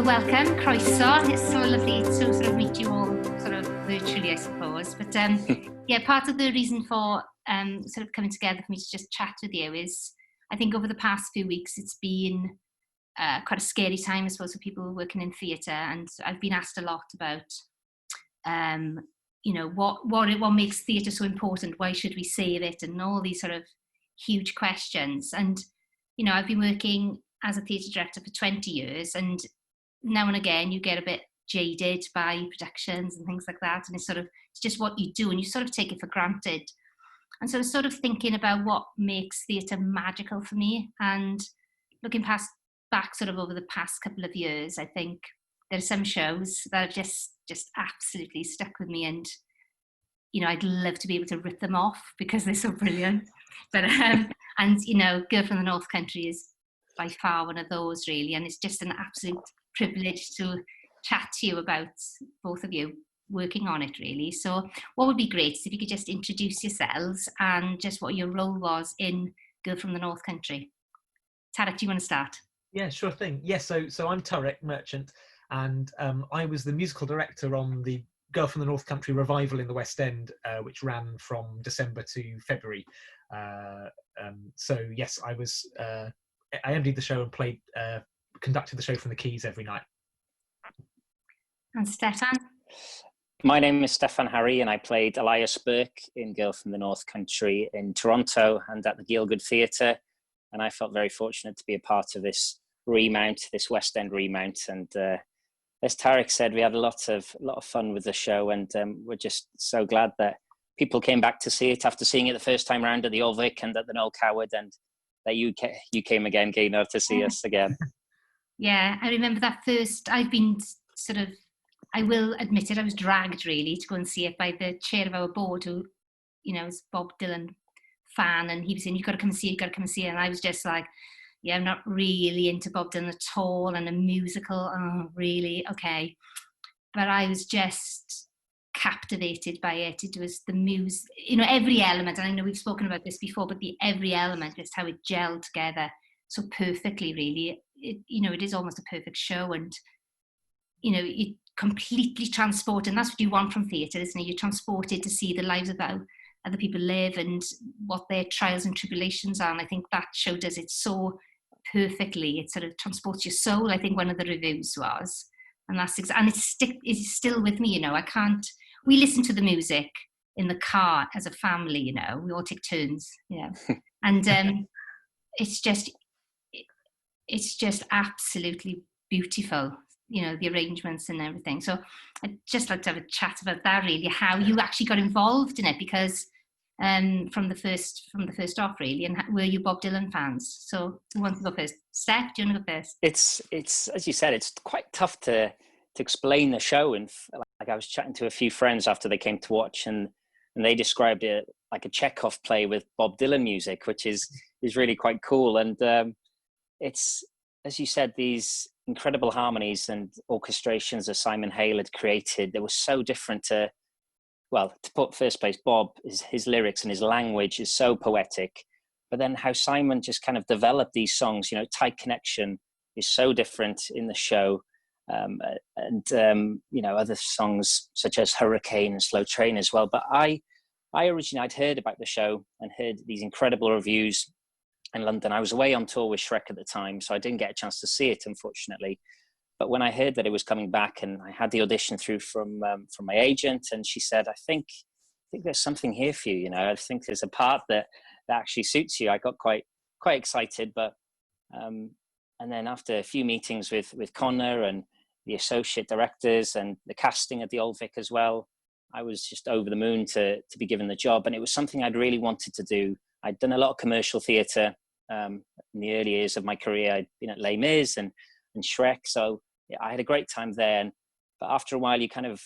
Well, welcome, croeso. It's so lovely to sort of meet you all sort of virtually, I suppose. But yeah, part of the reason for sort of coming together for me to just chat with you is I think over the past few weeks it's been quite a scary time, I suppose, for people working in theatre, and I've been asked a lot about you know, what makes theatre so important, why should we save it, and all these sort of huge questions. And you know, I've been working as a theatre director for 20 years, and now and again you get a bit jaded by productions and things like that, and it's just what you do and you sort of take it for granted. And so I was sort of thinking about what makes theatre magical for me, and looking back sort of over the past couple of years, I think there are some shows that have just absolutely stuck with me, and you know, I'd love to be able to rip them off because they're so brilliant. But and you know, Girl from the North Country is by far one of those, really, and it's just an absolute privilege to chat to you about both of you working on it, really. So what would be great is if you could just introduce yourselves and just what your role was in Girl from the North Country. Tarek, do you want to start? Yeah, sure thing. Yes, so I'm Tarek Merchant, and I was the musical director on the Girl from the North Country revival in the West End, which ran from December to February. So yes, I emptied the show and conducted the show from the keys every night. And Steffan? My name is Steffan Harry, and I played Elias Burke in Girl from the North Country in Toronto and at the Gielgud Theatre. And I felt very fortunate to be a part of this remount, this West End remount. And as Tarek said, we had a lot of fun with the show, and we're just so glad that people came back to see it after seeing it the first time round at the Old Vic and at the Noel Coward, and that you came again, Gaynor, to see us again. Yeah, I remember that first. I will admit it, I was dragged really to go and see it by the chair of our board, who, you know, is Bob Dylan fan, and he was saying, you've got to come and see it. And I was just like, yeah, I'm not really into Bob Dylan at all, and a musical, oh, really? Okay. But I was just captivated by it. It was the music, you know, every element, and I know we've spoken about this before, but every element, just how it gelled together so perfectly, really. It is almost a perfect show, and, you know, it completely transported, and that's what you want from theatre, isn't it? You're transported to see the lives of how other people live and what their trials and tribulations are, and I think that show does it so perfectly. It sort of transports your soul, I think one of the reviews was, and it's still with me, you know. We listen to the music in the car as a family, you know, we all take turns, you know, and it's just absolutely beautiful, you know, the arrangements and everything. So I'd just like to have a chat about that, really, how you actually got involved in it, because from the first off, really, and were you Bob Dylan fans? So who wants to go first? Steph, do you want to go first? It's as you said, it's quite tough to explain the show, and like I was chatting to a few friends after they came to watch, and they described it like a Chekhov play with Bob Dylan music, which is really quite cool. And it's, as you said, these incredible harmonies and orchestrations that Simon Hale had created. They were so different to put first place, Bob, his lyrics and his language is so poetic, but then how Simon just kind of developed these songs, you know, Tight Connection is so different in the show. You know, other songs such as Hurricane and Slow Train as well. But I'd heard about the show and heard these incredible reviews in London. I was away on tour with Shrek at the time, so I didn't get a chance to see it, unfortunately. But when I heard that it was coming back, and I had the audition through from my agent, and she said, I think there's something here for you. You know, I think there's a part that actually suits you. I got quite excited, but and then after a few meetings with Connor and the associate directors and the casting at the Old Vic as well, I was just over the moon to be given the job. And it was something I'd really wanted to do. I'd done a lot of commercial theatre in the early years of my career. I'd been at Les Mis and Shrek, so yeah, I had a great time there. But after a while, you kind of,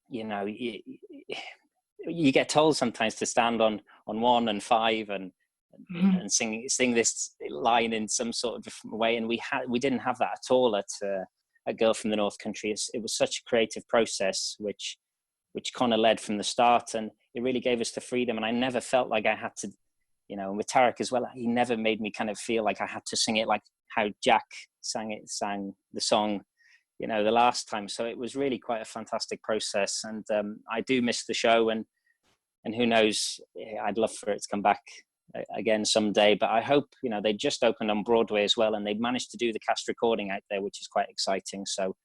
you know, you get told sometimes to stand on 1 and 5 and sing this line in some sort of different way, and we didn't have that at all at Girl from the North Country. It was such a creative process, which Connor led from the start, and it really gave us the freedom. And I never felt like I had to, you know, and with Tarek as well, he never made me kind of feel like I had to sing it like how Jack sang the song the last time. So it was really quite a fantastic process, and I do miss the show, and who knows, I'd love for it to come back again someday. But I hope, they just opened on Broadway as well, and they've managed to do the cast recording out there, which is quite exciting. So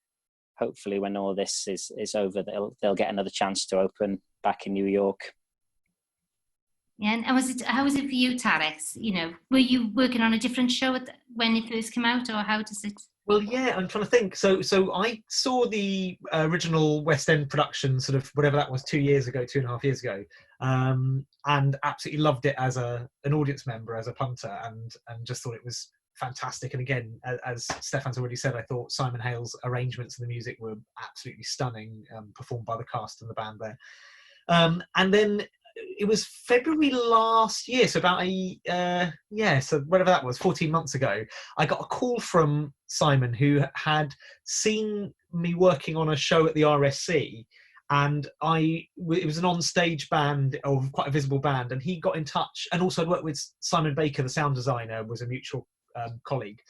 hopefully when all this is over, they'll get another chance to open back in New York. Yeah, and how was it for you, Tarek? Were you working on a different show when it first came out, or how does it? Well, yeah, I'm trying to think. So I saw the original West End production, sort of whatever that was, 2.5 years ago, and absolutely loved it as an audience member, as a punter, and just thought it was fantastic. And again, as Steffan's already said, I thought Simon Hale's arrangements of the music were absolutely stunning, performed by the cast and the band there. And then it was February last year, so about so whatever that was, 14 months ago, I got a call from Simon, who had seen me working on a show at the RSC, and it was an on-stage band, or quite a visible band, and he got in touch. And also I'd worked with Simon Baker, the sound designer, was a mutual colleague,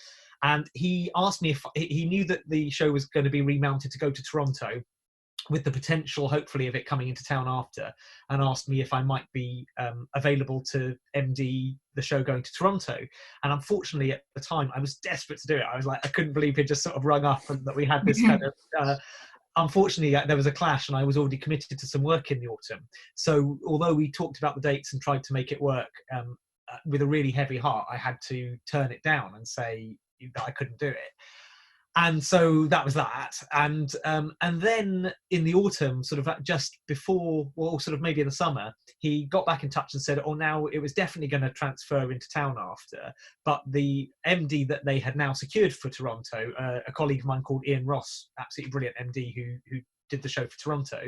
and he asked me if he knew that the show was going to be remounted to go to Toronto, with the potential, hopefully, of it coming into town after, and asked me if I might be available to MD the show going to Toronto. And unfortunately, at the time, I was desperate to do it. I was like, I couldn't believe it just sort of rung up and that we had this kind of... unfortunately, there was a clash, and I was already committed to some work in the autumn. So although we talked about the dates and tried to make it work, with a really heavy heart, I had to turn it down and say that I couldn't do it. And so that was that. And then in the autumn, sort of just before, well, sort of maybe in the summer, he got back in touch and said, now it was definitely going to transfer into town after. But the MD that they had now secured for Toronto, a colleague of mine called Ian Ross, absolutely brilliant MD who did the show for Toronto,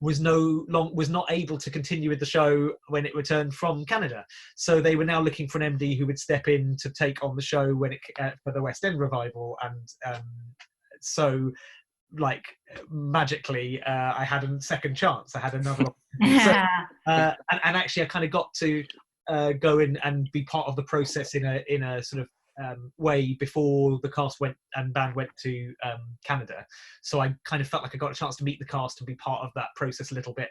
was not able to continue with the show when it returned from Canada. So they were now looking for an MD who would step in to take on the show when it for the West End revival. And so, like, magically, I had a second chance. I had another opportunity. So, and actually, I kind of got to go in and be part of the process in a sort of way before the cast band went to Canada. So I kind of felt like I got a chance to meet the cast and be part of that process a little bit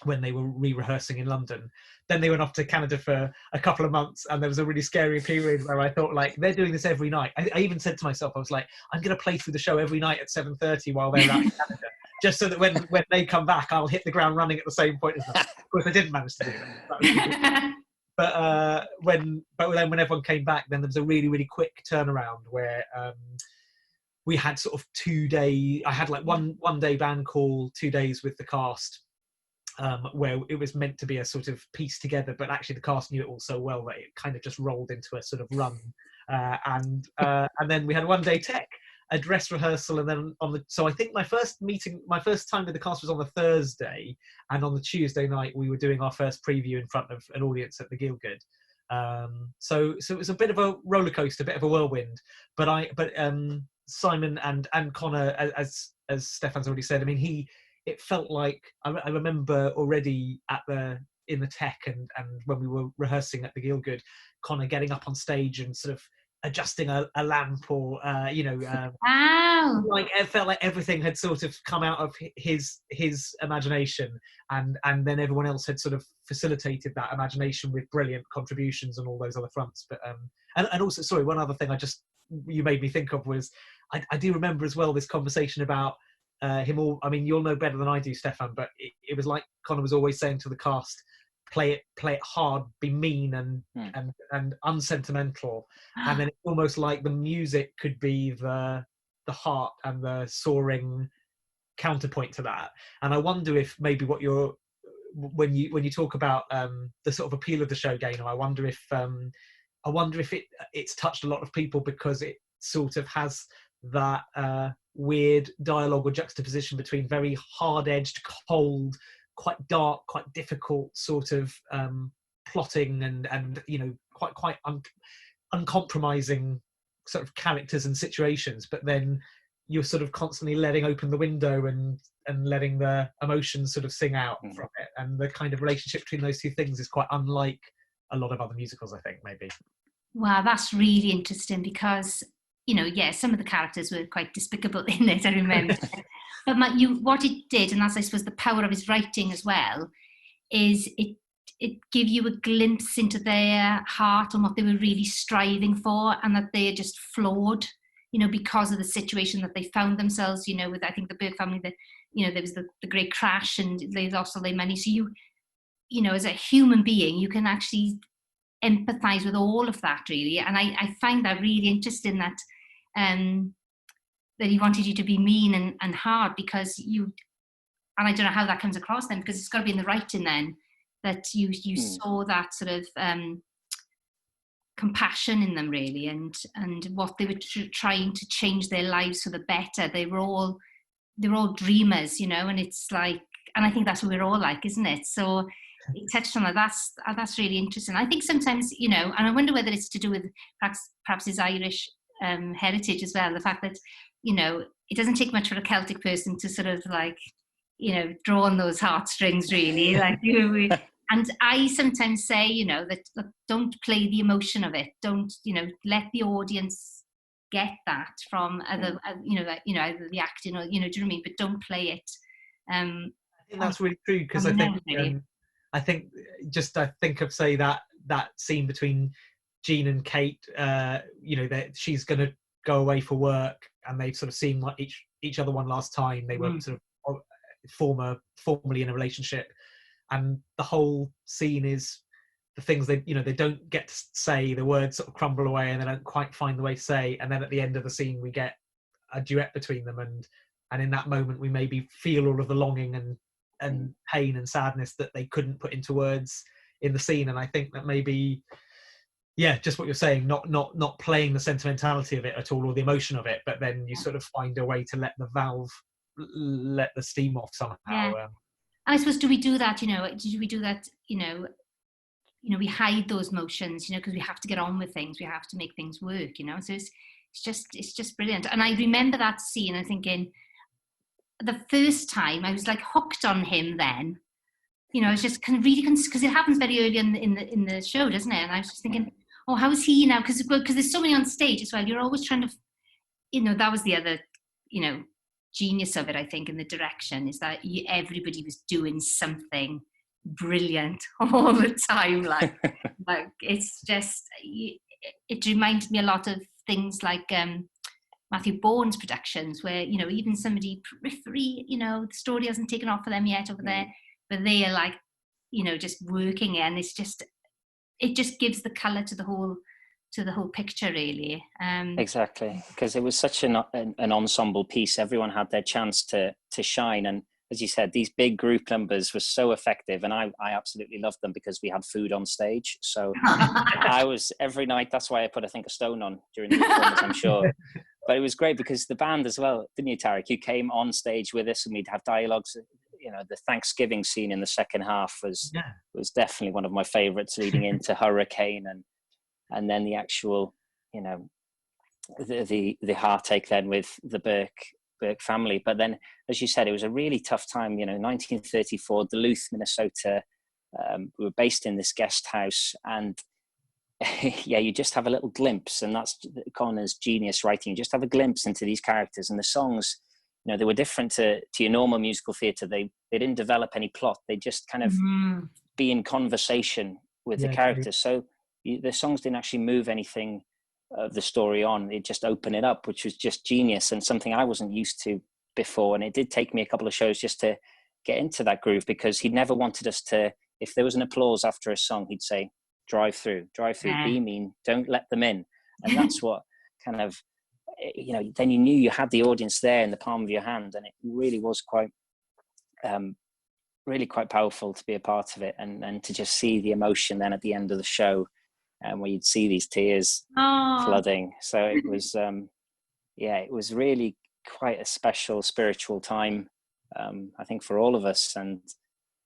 when they were re-rehearsing in London. Then they went off to Canada for a couple of months, and there was a really scary period where I thought, like, they're doing this every night. I even said to myself, I was like, I'm going to play through the show every night at 7:30 while they're out in Canada, just so that when they come back, I'll hit the ground running at the same point as them. Of course, I didn't manage to do that. But then when everyone came back, then there was a really, really quick turnaround where we had sort of 2 day. I had like one day band call, 2 days with the cast, where it was meant to be a sort of piece together, but actually the cast knew it all so well that it kind of just rolled into a sort of run. And then we had 1 day tech, a dress rehearsal, and then so I think my first time with the cast was on the Thursday, and on the Tuesday night we were doing our first preview in front of an audience at the Gielgud. So it was a bit of a roller coaster, a bit of a whirlwind. But Simon and Connor, as Steffan's already said, I mean, it felt like I remember already in the tech and when we were rehearsing at the Gielgud, Connor getting up on stage and sort of adjusting a lamp, or wow. Like it felt like everything had sort of come out of his imagination, and then everyone else had sort of facilitated that imagination with brilliant contributions on all those other fronts. But and also, sorry, one other thing you made me think of was I do remember as well this conversation about him all. I mean, you'll know better than I do, Steffan, but it was like Connor was always saying to the cast, play it hard, be mean and unsentimental, and then it's almost like the music could be the heart and the soaring counterpoint to that. And I wonder if maybe when you talk about the sort of appeal of the show, Gaynor, I wonder if it's touched a lot of people because it sort of has that weird dialogue or juxtaposition between very hard-edged, cold, quite dark, quite difficult sort of plotting and quite uncompromising sort of characters and situations, but then you're sort of constantly letting open the window and letting the emotions sort of sing out from it. And the kind of relationship between those two things is quite unlike a lot of other musicals, I think, maybe. Wow, that's really interesting, because some of the characters were quite despicable in it, I remember. But what it did, and that's, I suppose, the power of his writing as well, is it gave you a glimpse into their heart and what they were really striving for, and that they are just flawed, because of the situation that they found themselves, with, I think, the Burke family, that, there was the great crash and they lost all their money. So as a human being, you can actually empathize with all of that, really. And I find that really interesting, that he wanted you to be mean and hard, because and I don't know how that comes across then, because it's got to be in the writing then, that you saw that sort of compassion in them, really, and what they were trying to change their lives for the better. They're all dreamers, and it's like, and I think that's what we're all like, isn't it? So it touched on that. That's really interesting. I think sometimes, and I wonder whether it's to do with perhaps his Irish heritage as well. The fact that, it doesn't take much for a Celtic person to sort of like, draw on those heartstrings, really. Like, and I sometimes say, that don't play the emotion of it. Don't, let the audience get that from other, either the acting or, do you know what I mean? But don't play it. I think that's really true, because I think of, say, that scene between Jean and Kate, that she's going to go away for work, and they've sort of seen like each other one last time. They were sort of formerly in a relationship, and the whole scene is the things they don't get to say. The words sort of crumble away, and they don't quite find the way to say. And then at the end of the scene, we get a duet between them, and in that moment, we maybe feel all of the longing and pain and sadness that they couldn't put into words in the scene. And I think that maybe, just what you're saying, not playing the sentimentality of it at all, or the emotion of it, but then you sort of find a way to let the steam off somehow. Yeah. I suppose, do we do that? We hide those emotions, because we have to get on with things. We have to make things work, So it's just brilliant. And I remember that scene, I'm thinking, the first time I was like hooked on him then. I was just kind of really, because it happens very early in the show, doesn't it? And I was just thinking, oh, how is he now? Because there's so many on stage as well. You're always trying to, that was the other, genius of it, I think, in the direction, is that everybody was doing something brilliant all the time. Like it's just, it reminds me a lot of things like Matthew Bourne's productions, where, even somebody periphery, the story hasn't taken off for them yet over there, but they are like, just working, and it just gives the colour to the whole picture, really. Exactly, because it was such an ensemble piece. Everyone had their chance to shine, and as you said, these big group numbers were so effective, and I absolutely loved them, because we had food on stage. So I was, every night, that's why I put, I think, a stone on during the performance, I'm sure. But it was great, because the band as well, didn't you, Tarek? You came on stage with us, and we'd have dialogues. The Thanksgiving scene in the second half was definitely one of my favorites, leading into Hurricane, and then the actual, the heartache then with the Burke family. But then, as you said, it was a really tough time. 1934, Duluth, Minnesota. We were based in this guest house, and you just have a little glimpse, and that's Connor's genius writing. You just have a glimpse into these characters, and the songs, they were different to your normal musical theatre. They didn't develop any plot. They just kind of be in conversation with the characters. So the songs didn't actually move anything of the story on. It just opened it up, which was just genius, and something I wasn't used to before. And it did take me a couple of shows just to get into that groove, because he never wanted us to, if there was an applause after a song, he'd say, drive through, be mean, don't let them in. And that's what kind of, then you knew you had the audience there in the palm of your hand, and it really was quite powerful to be a part of it, and to just see the emotion then at the end of the show, where you'd see these tears flooding. So it was it was really quite a special spiritual time, I think, for all of us. And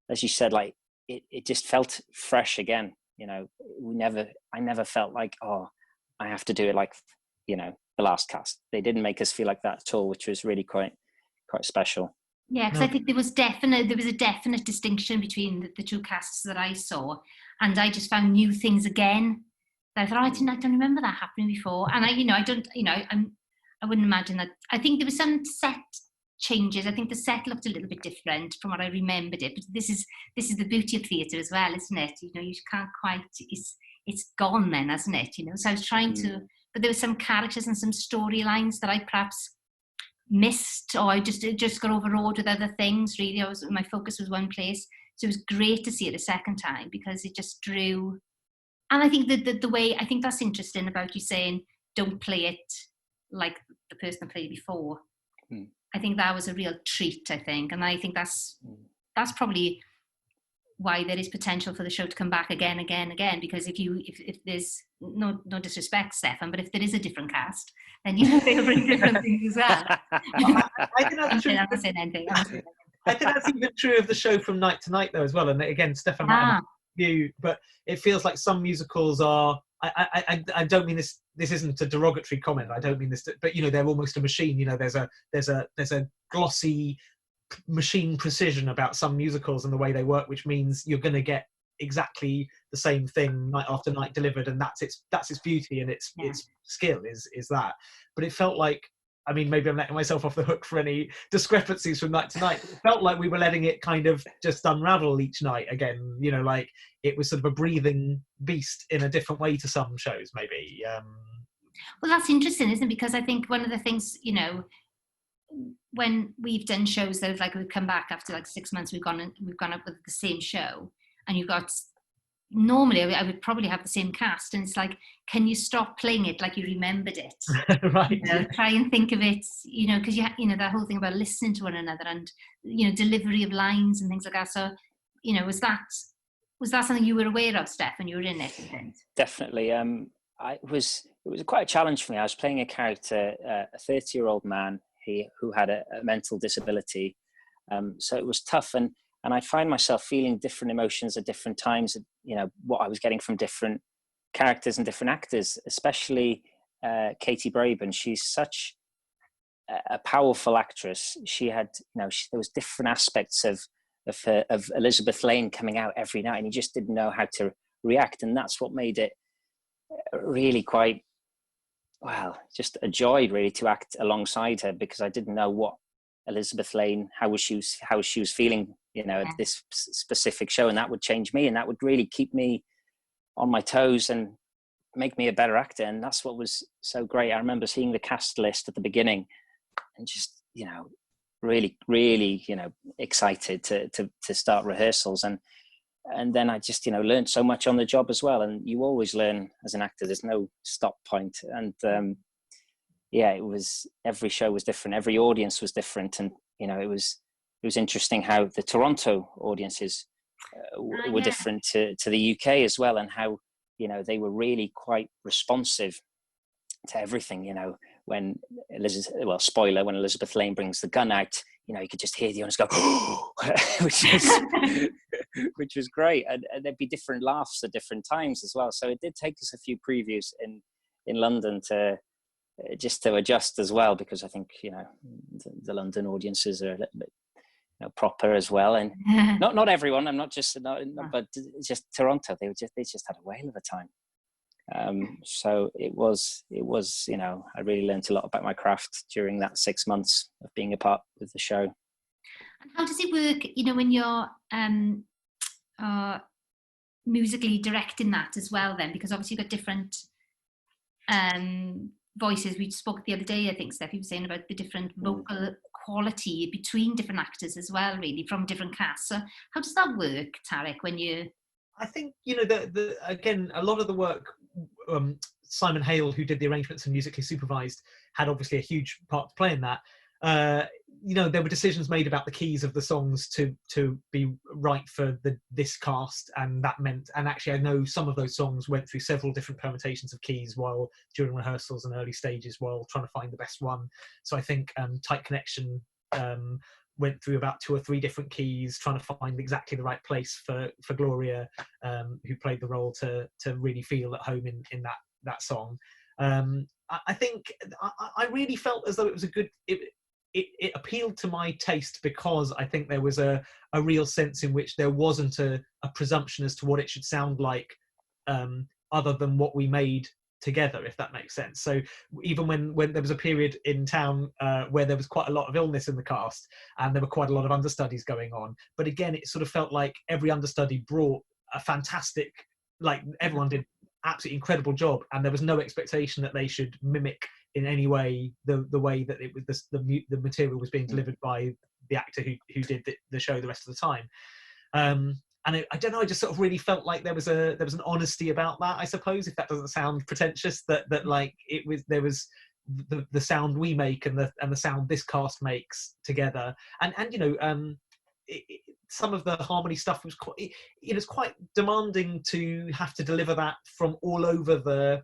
as you said, like it just felt fresh again. I never felt like, oh, I have to do it like, the last cast. They didn't make us feel like that at all, which was really quite special. Yeah, because I think there was a definite distinction between the two casts that I saw, and I just found new things again. I thought, I don't remember that happening before. And I wouldn't imagine that. I think there were some set changes. I think the set looked a little bit different from what I remembered it. But this is the beauty of theatre as well, isn't it? You know, you can't quite. It's gone then, hasn't it? You know. So I was trying to, but there were some characters and some storylines that I perhaps missed, or I just got overawed with other things. Really, my focus was one place. So it was great to see it a second time because it just drew. And I think the way, I think that's interesting about you saying don't play it like the person played before. I think that was a real treat, I think. And I think that's probably why there is potential for the show to come back again, because if there's no disrespect, Steffan, but if there is a different cast, then you know they'll bring different things as well. I think that's true. I'm not saying anything. I think that's even true of the show From Night to Night, though, as well. And again, Steffan might have a view, but it feels like some musicals are. I don't mean this. This isn't a derogatory comment. I don't mean this, but you know, they're almost a machine. You know, there's a glossy machine precision about some musicals and the way they work, which means you're going to get exactly the same thing night after night delivered, and that's its beauty and its skill is that. But it felt like, I mean, maybe I'm letting myself off the hook for any discrepancies from night to night. It felt like we were letting it kind of just unravel each night again. You know, like it was sort of a breathing beast in a different way to some shows, maybe. Well, that's interesting, isn't it? Because I think one of the things, you know, when we've done shows that like we've come back after like 6 months, we've gone up with the same show, and you've got. Normally, I would probably have the same cast, and it's like, can you stop playing it like you remembered it? Right. You know, try and think of it, you know, because you know that whole thing about listening to one another and you know delivery of lines and things like that. So, you know, was that something you were aware of, Steph, when you were in it? Definitely. It was quite a challenge for me. I was playing a character, a 30-year-old man who had a mental disability, so it was tough and I find myself feeling different emotions at different times, you know, what I was getting from different characters and different actors, especially Katie Braben. She's such a powerful actress. She had, you know, there was different aspects of Elizabeth Lane coming out every night, and you just didn't know how to react. And that's what made it really quite, well, just a joy really to act alongside her, because I didn't know what Elizabeth Lane, how she was feeling, you know, at this specific show, and that would change me, and that would really keep me on my toes and make me a better actor. And that's what was so great. I remember seeing the cast list at the beginning and just, you know, really, really, you know, excited to start rehearsals. And then I just, you know, learned so much on the job as well. And you always learn as an actor, there's no stop point. And yeah, every show was different. Every audience was different. And, you know, it was interesting how the Toronto audiences were different to the UK as well. And how, you know, they were really quite responsive to everything, you know, when spoiler, when Elizabeth Lane brings the gun out, you know, you could just hear the audience go, which was great. And there'd be different laughs at different times as well. So it did take us a few previews in London to adjust as well, because I think, you know, the London audiences are a little bit, you know, proper as well. And not everyone, I'm not just, but just Toronto, they just had a whale of a time. So it was, you know, I really learned a lot about my craft during that 6 months of being a part with the show. And how does it work, you know, when you're musically directing that as well then? Because obviously you've got different voices. We spoke the other day, I think, Steph, you were saying about the different vocal quality between different actors as well, really, from different casts. So how does that work, Tarek, when you... I think, you know, again, a lot of the work, Simon Hale, who did the arrangements and musically supervised, had obviously a huge part to play in that. You know, there were decisions made about the keys of the songs to be right for this cast, and that meant, and actually I know some of those songs went through several different permutations of keys during rehearsals and early stages while trying to find the best one. So I think Tight Connection went through about 2 or 3 different keys, trying to find exactly the right place for Gloria, who played the role, to really feel at home in that song. I think I really felt as though it was a good. It appealed to my taste, because I think there was a real sense in which there wasn't a presumption as to what it should sound like other than what we made together, if that makes sense. So even when there was a period in town where there was quite a lot of illness in the cast and there were quite a lot of understudies going on, but again, it sort of felt like every understudy brought a fantastic, like everyone did absolutely incredible job, and there was no expectation that they should mimic in any way the way that it was the material was being delivered by the actor who did the show the rest of the time. And I don't know, I just sort of really felt like there was an honesty about that, I suppose, if that doesn't sound pretentious, that like there was the sound we make and the sound this cast makes together, and you know, some of the harmony stuff was quite, it's quite demanding to have to deliver that from all over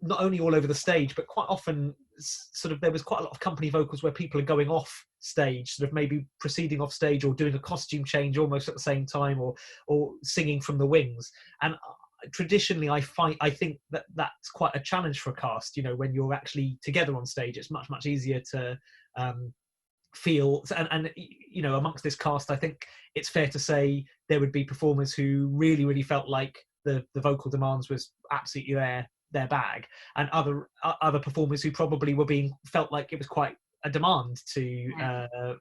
not only all over the stage, but quite often sort of there was quite a lot of company vocals where people are going off stage, sort of maybe proceeding off stage or doing a costume change almost at the same time, or singing from the wings. And traditionally I think that's quite a challenge for a cast. You know, when you're actually together on stage, it's much easier to feel, and you know, amongst this cast, I think it's fair to say there would be performers who really felt like the vocal demands was absolutely their bag, and other performers who probably felt like it was quite a demand to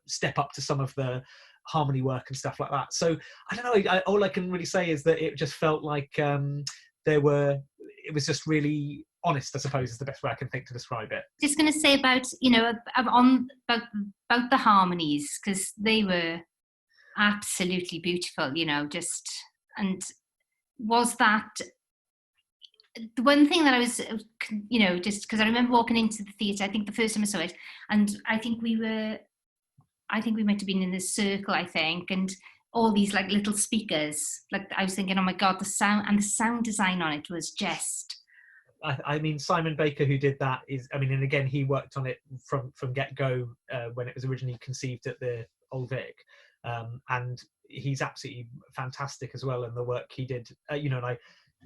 step up to some of the harmony work and stuff like that. So I don't know, all I can really say is that it just felt like it was just really honest, I suppose, is the best way I can think to describe it. Just going to say about, you know, about the harmonies, because they were absolutely beautiful, you know, just, and was that the one thing that I was, you know, just because I remember walking into the theatre, I think the first time I saw it, and I think we might have been in this circle, I think, and all these like little speakers, like I was thinking, oh my God, the sound design on it was just... I mean, Simon Baker, who did that, and again, he worked on it from get-go when it was originally conceived at the Old Vic, and he's absolutely fantastic as well in the work he did. You know, and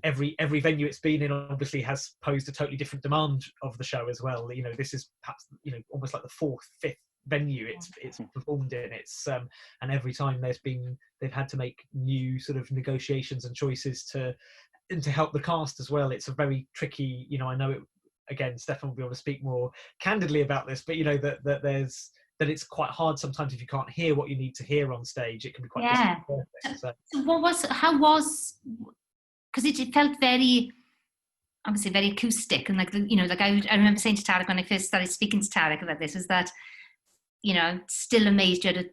every venue it's been in obviously has posed a totally different demand of the show as well. You know, this is perhaps, you know, almost like the fourth, fifth venue it's performed in. It's and every time they've had to make new sort of negotiations and choices to help the cast as well. It's a very tricky, you know, I know it, again, Steffan will be able to speak more candidly about this, but you know, that it's quite hard sometimes if you can't hear what you need to hear on stage. It can be quite difficult. So because it felt very, obviously very acoustic, and like, you know, like I remember saying to Tarek when I first started speaking to Tarek about this, is that, you know, still amazed you had a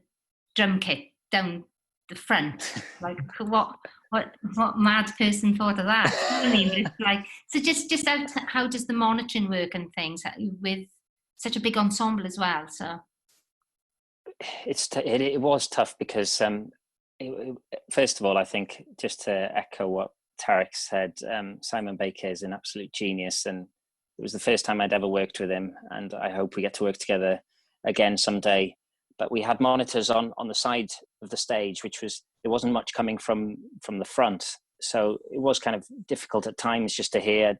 drum kit down the front. Like, what mad person thought of that? You know what I mean? But it's like, so just how does the monitoring work and things with such a big ensemble as well? So it was tough because first of all, I think, just to echo what Tarek said, Simon Baker is an absolute genius, and it was the first time I'd ever worked with him, and I hope we get to work together again someday. But we had monitors on the side of the stage, there wasn't much coming from the front, so it was kind of difficult at times just to hear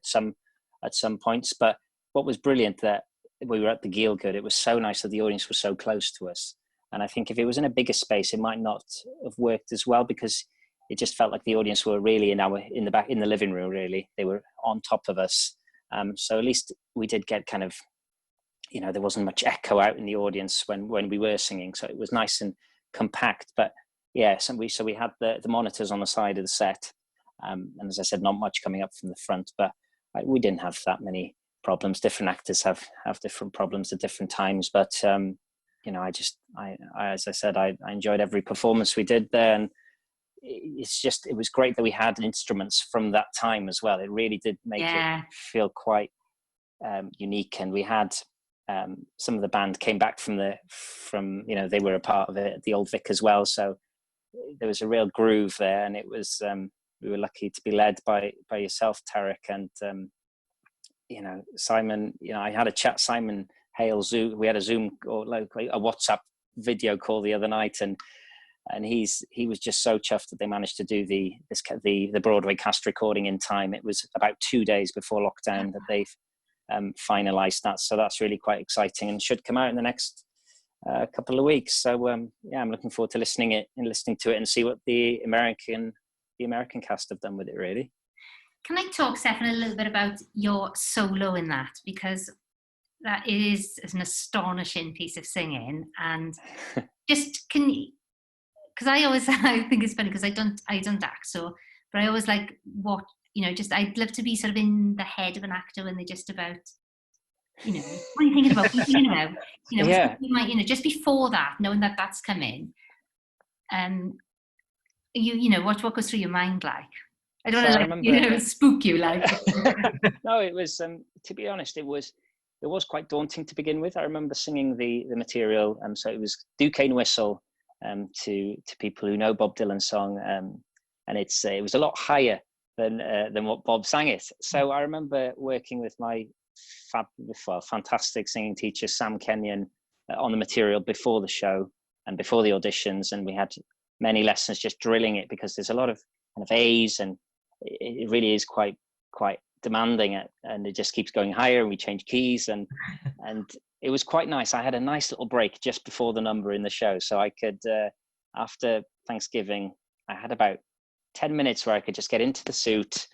at some points. But what was brilliant, that we were at the Gielgud, it was so nice that the audience was so close to us. And I think if it was in a bigger space, it might not have worked as well, because it just felt like the audience were really in the living room. Really, they were on top of us. So at least we did get kind of, you know, there wasn't much echo out in the audience when we were singing, so it was nice and compact. But yeah, so we had the monitors on the side of the set, and as I said, not much coming up from the front, but we didn't have that many problems. Different actors have different problems at different times, but you know, I as I said, I enjoyed every performance we did there, and it was great that we had instruments from that time as well. It really did make it feel quite unique, and we had some of the band came back from you know, they were a part of it at the Old Vic as well, so there was a real groove there, and it was we were lucky to be led by yourself, Tarek, and you know, Simon. You know, I had a chat, Simon Hale, Zoom. We had a Zoom or like a WhatsApp video call the other night, and he was just so chuffed that they managed to do the Broadway cast recording in time. It was about 2 days before lockdown that they've finalized that, so that's really quite exciting and should come out in the next couple of weeks. So yeah, I'm looking forward to listening to it and see what the American cast have done with it, really. can I talk, Steffan, a little bit about your solo in that? Because that is an astonishing piece of singing, and just can you, because I think it's funny because I don't act, so but I always like what just I'd love to be sort of in the head of an actor when they're just about what are you thinking about? What are you thinking about? Yeah. You might just before that, knowing that that's coming, what goes through your mind like? I don't want to spook you like. No, it was to be honest, it was quite daunting to begin with. I remember singing the material, so it was Duquesne Whistle to people who know Bob Dylan's song, and it was a lot higher than what Bob sang it. So I remember working with my fantastic singing teacher Sam Kenyon on the material before the show and before the auditions, and we had many lessons just drilling it because there's a lot of kind of A's, and it really is quite demanding, and it just keeps going higher, and we change keys, and it was quite nice. I had a nice little break just before the number in the show, so I could after Thanksgiving I had about 10 minutes where I could just get into the suit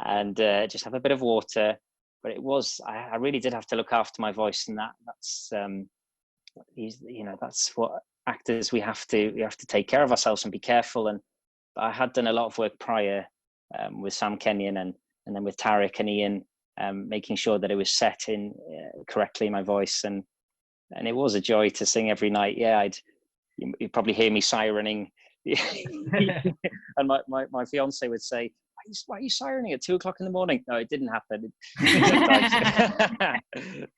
and just have a bit of water. But I really did have to look after my voice, and that's that's what actors we have to take care of ourselves and be careful. And I had done a lot of work prior with Sam Kenyon and then with Tarek and Ian, making sure that it was set in correctly, my voice, and it was a joy to sing every night. Yeah, you'd probably hear me sirening, and my fiance would say, "Why are you sirening at 2:00 in the morning?" No, it didn't happen.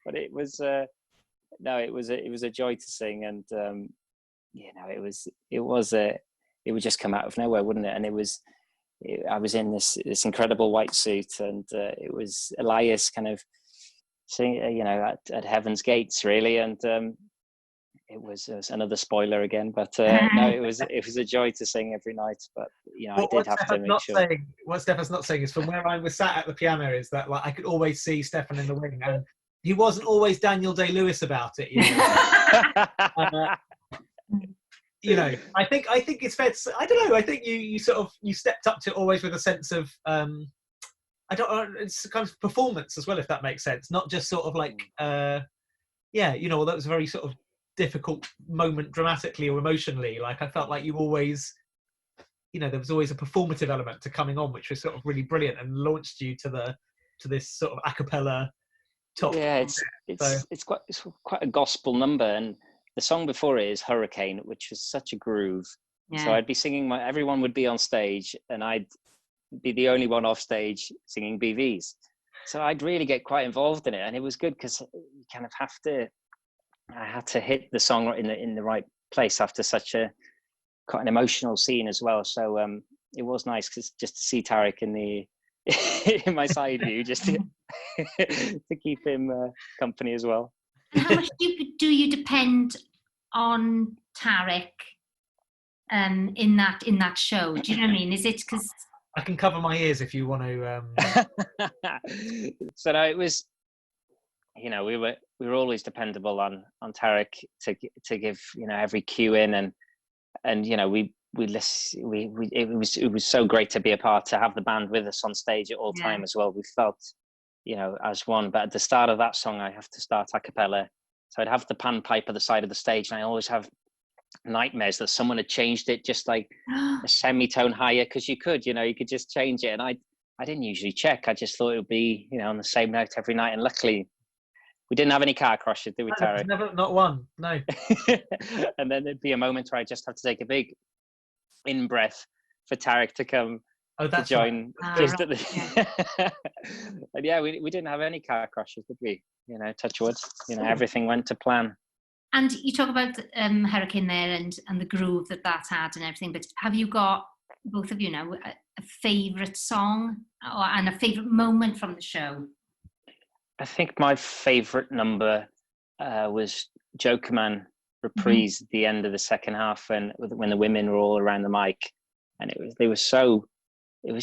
But it was it was a joy to sing, and it would just come out of nowhere, wouldn't it? And I was in this incredible white suit, and it was Elias kind of singing, at Heaven's Gates, really, and it was another spoiler again, but no, it was a joy to sing every night. But I did have to make sure. What Steffan's not saying is, from where I was sat at the piano, is that like I could always see Steffan in the wing, and he wasn't always Daniel Day-Lewis about it. I think it's fair to say, I don't know. I think you stepped up to it always with a sense of it's kind of performance as well, if that makes sense. Not just sort of like that was a very sort of difficult moment dramatically or emotionally. Like I felt like you always, there was always a performative element to coming on, which was sort of really brilliant and launched you to this sort of a cappella top. Yeah, it's quite a gospel number, and the song before it is Hurricane, which was such a groove. Yeah. So I'd be singing, everyone would be on stage, and I'd be the only one off stage singing BVs. So I'd really get quite involved in it, and it was good because you kind of I had to hit the song in the right place after such quite an emotional scene as well. So it was nice just to see Tarek in my side view, just to keep him company as well. And how much do you depend on Tarek in that show? Do you know what I mean? Is it because I can cover my ears if you want to? So no, it was. We were always dependable on Tarek to give every cue in, and it was so great to be a part, to have the band with us on stage at all time as well. We felt as one. But at the start of that song, I have to start a cappella, so I'd have the panpipe at the side of the stage, and I always have nightmares that someone had changed it just like a semitone higher, because you could just change it, and I didn't usually check. I just thought it would be on the same note every night, and luckily we didn't have any car crashes, did we, Tarek? Never, not one, no. And then there'd be a moment where I just have to take a big in-breath for Tarek to come to join. Right. At the... And yeah, we didn't have any car crashes, did we? Touch wood. Everything went to plan. And you talk about Hurricane there and the groove that had and everything, but have you got, both of you now, a favourite song and a favourite moment from the show? I think my favourite number was Jokerman reprise at the end of the second half, when the women were all around the mic, and it was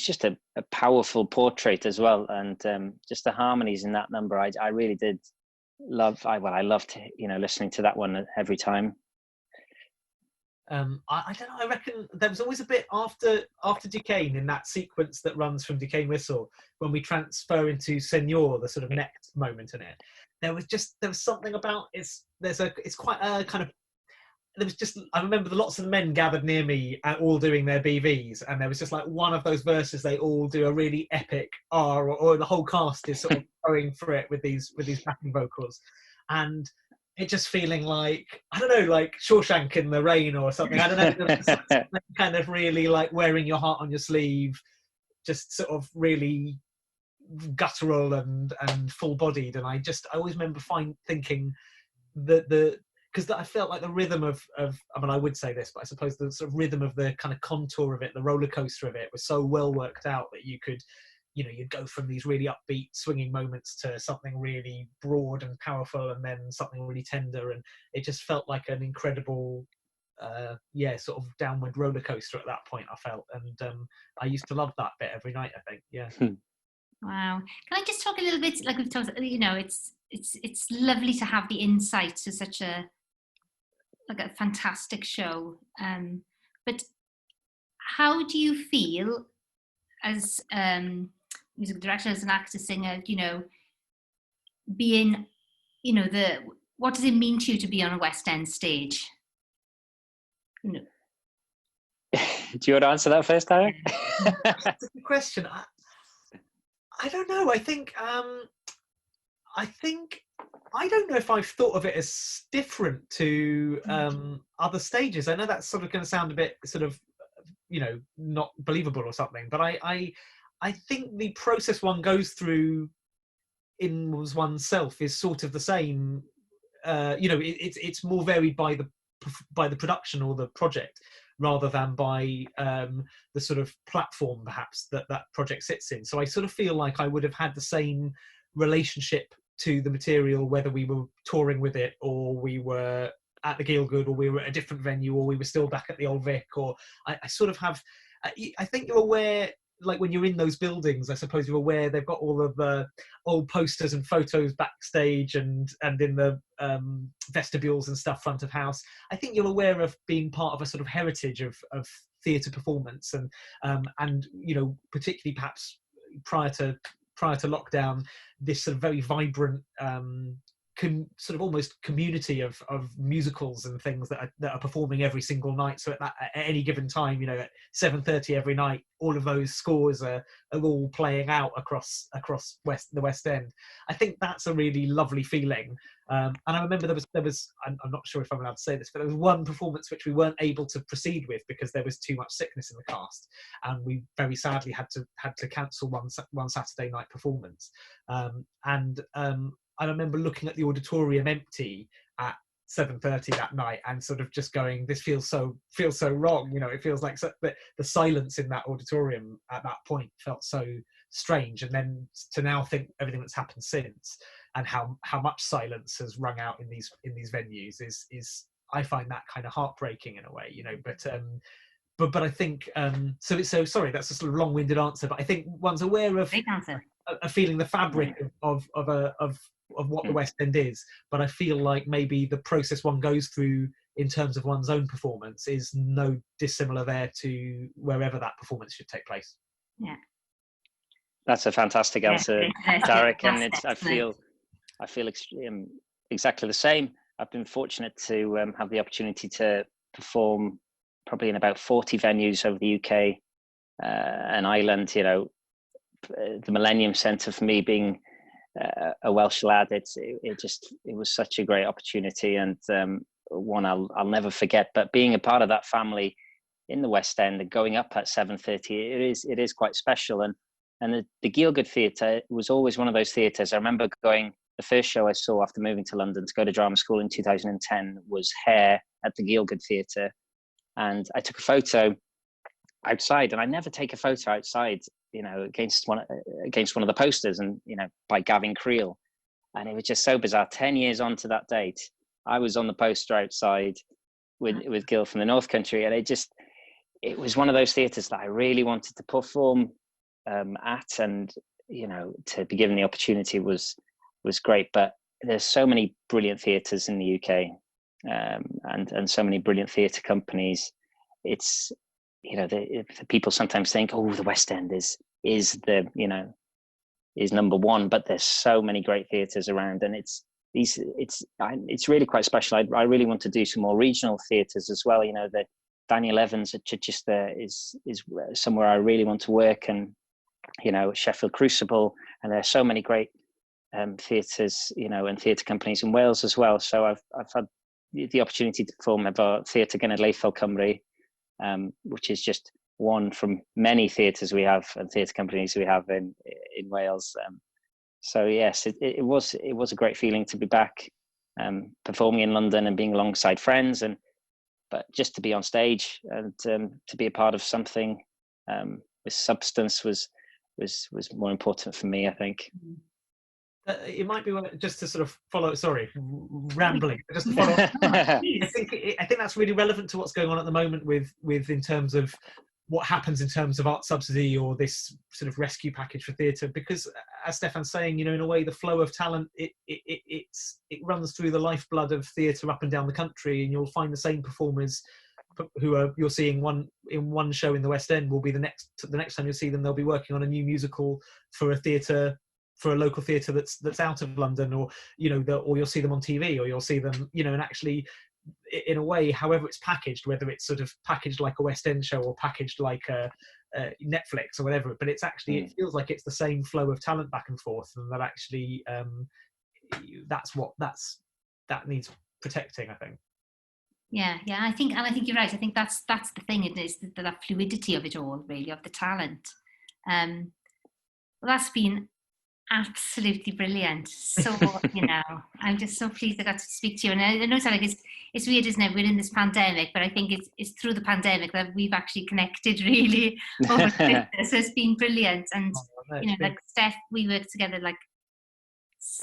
just a powerful portrait as well, and just the harmonies in that number I really did love. I loved listening to that one every time. I don't know. I reckon there was always a bit after Duquesne, in that sequence that runs from Duquesne Whistle, when we transfer into Seigneur, the sort of next moment in it. There was something about it's quite a kind of, there was just, I remember lots of the men gathered near me all doing their BVs, and there was just like one of those verses they all do a really epic R, or the whole cast is sort of going for it with these backing vocals, and it just feeling like, I don't know, like Shawshank in the rain or something. I don't know, there was something kind of really like wearing your heart on your sleeve, just sort of really guttural and full-bodied. And I always remember thinking that because I felt like the rhythm of I mean, I would say this, but I suppose the sort of rhythm of the kind of contour of it, the roller coaster of it, was so well worked out that you could, you'd go from these really upbeat swinging moments to something really broad and powerful, and then something really tender, and it just felt like an incredible sort of downward roller coaster at that point, I felt. And I used to love that bit every night, I think. Yeah. Wow. Can I just talk a little bit, like we've talked, it's lovely to have the insight to such a fantastic show. But how do you feel as music director, as an actor, singer, being, what does it mean to you to be on a West End stage? Do you want to answer that first, Tarek? That's a good question. I don't know. I think I don't know if I've thought of it as different to other stages. I know that's sort of going to sound a bit sort of, not believable or something, but I think the process one goes through in oneself is sort of the same. It's more varied by the production or the project, rather than by the sort of platform perhaps that project sits in. So I sort of feel like I would have had the same relationship to the material whether we were touring with it, or we were at the Gielgud, or we were at a different venue, or we were still back at the Old Vic, or I sort of have, I think you're aware, like when you're in those buildings, I suppose you're aware they've got all of the old posters and photos backstage and in the vestibules and stuff front of house. I think you're aware of being part of a sort of heritage of theatre performance, and particularly perhaps prior to lockdown, this sort of very vibrant sort of almost community of musicals and things that are performing every single night. So at any given time, at 7:30 every night, all of those scores are all playing out across the West End. I think that's a really lovely feeling. And I remember there was I'm not sure if I'm allowed to say this, but there was one performance which we weren't able to proceed with because there was too much sickness in the cast, and we very sadly had to cancel one Saturday night performance. I remember looking at the auditorium empty at 7:30 that night and sort of just going, this feels so wrong. It feels like the silence in that auditorium at that point felt so strange. And then to now think everything that's happened since, and how much silence has rung out in these venues is I find that kind of heartbreaking in a way, but I think so sorry, that's a sort of long-winded answer, but I think one's aware of feeling the fabric of what the West End is, but I feel like maybe the process one goes through in terms of one's own performance is no dissimilar there to wherever that performance should take place. Yeah, that's a fantastic answer, Tarek, and I feel exactly the same. I've been fortunate to have the opportunity to perform probably in about 40 venues over the UK and Ireland. The Millennium Centre, for me being a Welsh lad, it was such a great opportunity, and one I'll never forget. But being a part of that family in the West End and going up at 7:30, it is quite special. And the Gielgud Theatre was always one of those theatres. I remember going, the first show I saw after moving to London to go to drama school in 2010 was Hair at the Gielgud Theatre, and I took a photo outside, and I never take a photo outside, against one of the posters, and by Gavin Creel, and it was just so bizarre. 10 years on to that date, I was on the poster outside with Gil from the North Country, and it was one of those theatres that I really wanted to perform at, and to be given the opportunity was great. But there's so many brilliant theatres in the UK, and so many brilliant theatre companies. It's, you know, the people sometimes think, oh, the West End is the, you know, is number one, but there's so many great theatres around, and it's really quite special. I really want to do some more regional theatres as well. You know, the Daniel Evans at Chichester is somewhere I really want to work, and, you know, Sheffield Crucible, and there are so many great theatres, you know, and theatre companies in Wales as well. So I've had the opportunity to perform about Theatr Genedlaethol Cymru, which is just one from many theatres we have and theatre companies we have in Wales. So yes, it was a great feeling to be back performing in London and being alongside friends, but just to be on stage and to be a part of something with substance was more important for me, I think. It might be just to sort of follow. Sorry, rambling. Just to follow. I think that's really relevant to what's going on at the moment with in terms of what happens in terms of art subsidy or this sort of rescue package for theatre. Because as Steffan's saying, you know, in a way, the flow of talent it runs through the lifeblood of theatre up and down the country, and you'll find the same performers who you're seeing in one show in the West End will be the next time you see them, they'll be working on a new musical for a theatre, for a local theatre that's out of London, or, you know, or you'll see them on TV, or you'll see them, you know, and actually, in a way, however it's packaged, whether it's sort of packaged like a West End show or packaged like a Netflix or whatever, but it's actually, it feels like it's the same flow of talent back and forth, and that actually that needs protecting, I think. Yeah, I think you're right. I think that's the thing. It is that fluidity of it all, really, of the talent. Well, that's been absolutely brilliant. So, you know, I'm just so pleased I got to speak to you. And I know it's like it's weird, isn't it? We're in this pandemic, but I think it's through the pandemic that we've actually connected really over Twitter. So it's been brilliant. And you know, like Steph, we worked together like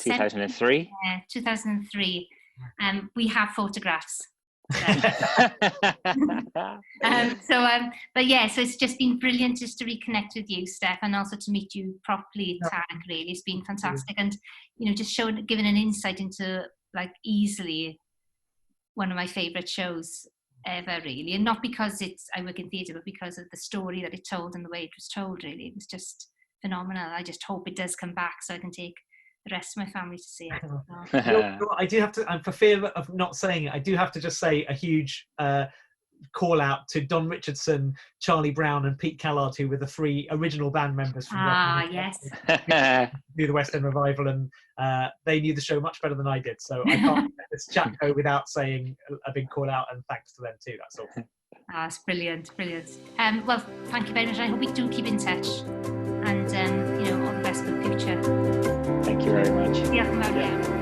2003. 2003. We have photographs. But yeah, so it's just been brilliant just to reconnect with you, Steph, and also to meet you properly, Tarek. Really, it's been fantastic, and you know, just giving an insight into like easily one of my favourite shows ever, really, and not because I work in theatre, but because of the story that it told and the way it was told. Really, it was just phenomenal. I just hope it does come back so I can take the rest of my family to see it. I do have to, and for fear of not saying it, I do have to just say a huge call out to Don Richardson, Charlie Brown and Pete Callard, who were the three original band members from do the West End Revival, and they knew the show much better than I did, so I can't let this chat go without saying a big call out and thanks to them too. That's all. It's brilliant. Well, thank you very much. I hope we do keep in touch, and you know, all the best for the future. Thank you very much. Yeah.